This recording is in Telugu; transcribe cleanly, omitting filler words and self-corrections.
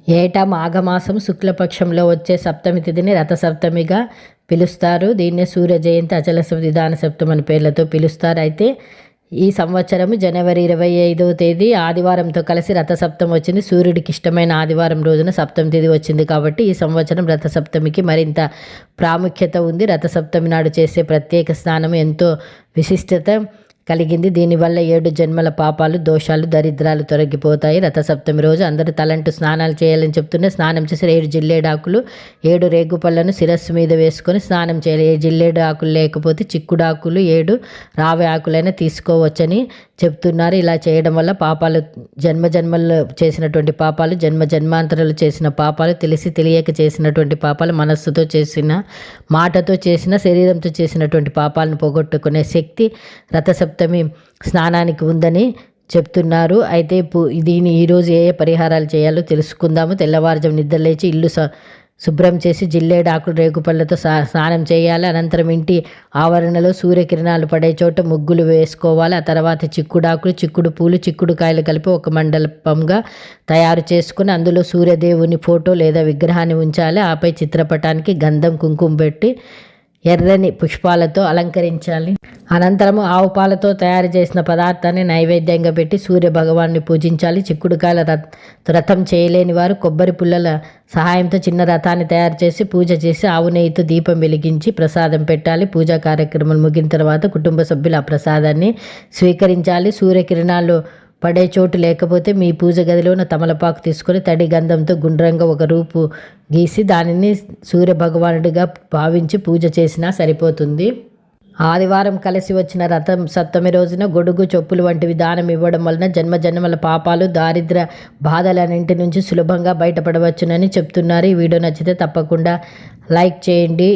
ఏటా మాఘమాసం శుక్లపక్షంలో వచ్చే సప్తమి తిథిని రథసప్తమిగా పిలుస్తారు. దీన్నే సూర్య జయంతి, అచల విధాన సప్తమి అని పేర్లతో పిలుస్తారు. అయితే ఈ సంవత్సరం జనవరి 25వ తేదీ ఆదివారంతో కలిసి రథసప్తమి వచ్చింది. సూర్యుడికి ఇష్టమైన ఆదివారం రోజున సప్తమి తిథి వచ్చింది కాబట్టి ఈ సంవత్సరం రథసప్తమికి మరింత ప్రాముఖ్యత ఉంది. రథసప్తమి నాడు చేసే ప్రత్యేక స్నానం ఎంతో విశిష్టత కలిగింది. దీనివల్ల 7 జన్మల పాపాలు, దోషాలు, దరిద్రాలు తొలగిపోతాయి. రథసప్తమి రోజు అందరూ తలంటు స్నానాలు చేయాలని చెప్తుంటే స్నానం చేసి 7 జిల్లేడాకులు 7 రేగుపళ్ళను శిరస్సు మీద వేసుకొని స్నానం చేయాలి. 7 జిల్లేడాకులు లేకపోతే చిక్కుడాకులు 7 రావి ఆకులైనా తీసుకోవచ్చని చెప్తున్నారు. ఇలా చేయడం వల్ల పాపాలు, జన్మజన్మల్లో చేసినటువంటి పాపాలు, జన్మాంతరాలు చేసిన పాపాలు, తెలిసి తెలియక చేసినటువంటి పాపాలు, మనస్సుతో చేసిన, మాటతో చేసిన, శరీరంతో చేసినటువంటి పాపాలను పోగొట్టుకునే శక్తి రథసప్తమి స్నానానికి ఉందని చెప్తున్నారు. అయితే ఈరోజు ఏ పరిహారాలు చేయాలో తెలుసుకుందాము. తెల్లవారుజాము నిద్రలేచి ఇల్లు శుభ్రం చేసి జిల్లేడాకులు రేగుపళ్ళతో స్నానం చేయాలి. అనంతరం ఇంటి ఆవరణలో సూర్యకిరణాలు పడే చోట ముగ్గులు వేసుకోవాలి. ఆ తర్వాత చిక్కుడాకులు, చిక్కుడు పూలు, చిక్కుడు కాయలు కలిపి ఒక మండపంగా తయారు చేసుకుని అందులో సూర్యదేవుని ఫోటో లేదా విగ్రహాన్ని ఉంచాలి. ఆపై చిత్రపటానికి గంధం, కుంకుమ పెట్టి ఎర్రని పుష్పాలతో అలంకరించాలి. అనంతరము ఆవు పాలతో తయారు చేసిన పదార్థాన్ని నైవేద్యంగా పెట్టి సూర్య భగవాన్ని పూజించాలి. చిక్కుడుకాయల రథం చేయలేని వారు కొబ్బరి పుల్లల సహాయంతో చిన్న రథాన్ని తయారు చేసి పూజ చేసి ఆవు నెయ్యితో దీపం వెలిగించి ప్రసాదం పెట్టాలి. పూజా కార్యక్రమాలు ముగిన తర్వాత కుటుంబ సభ్యులు ఆ ప్రసాదాన్ని స్వీకరించాలి. సూర్యకిరణాలు పడే చోటు లేకపోతే మీ పూజ గదిలోన తమలపాకు తీసుకొని తడి గంధంతో గుండ్రంగా ఒక రూపు గీసి దానిని సూర్య భగవానుడిగా భావించి పూజ చేసినా సరిపోతుంది. ఆదివారం కలిసి వచ్చిన రథం సప్తమి రోజున గొడుగు, చెప్పులు వంటివి దానం ఇవ్వడం వలన జన్మల పాపాలు, దారిద్ర బాధలన్నింటి నుంచి సులభంగా బయటపడవచ్చునని చెప్తున్నారు. ఈ వీడియో నచ్చితే తప్పకుండా లైక్ చేయండి.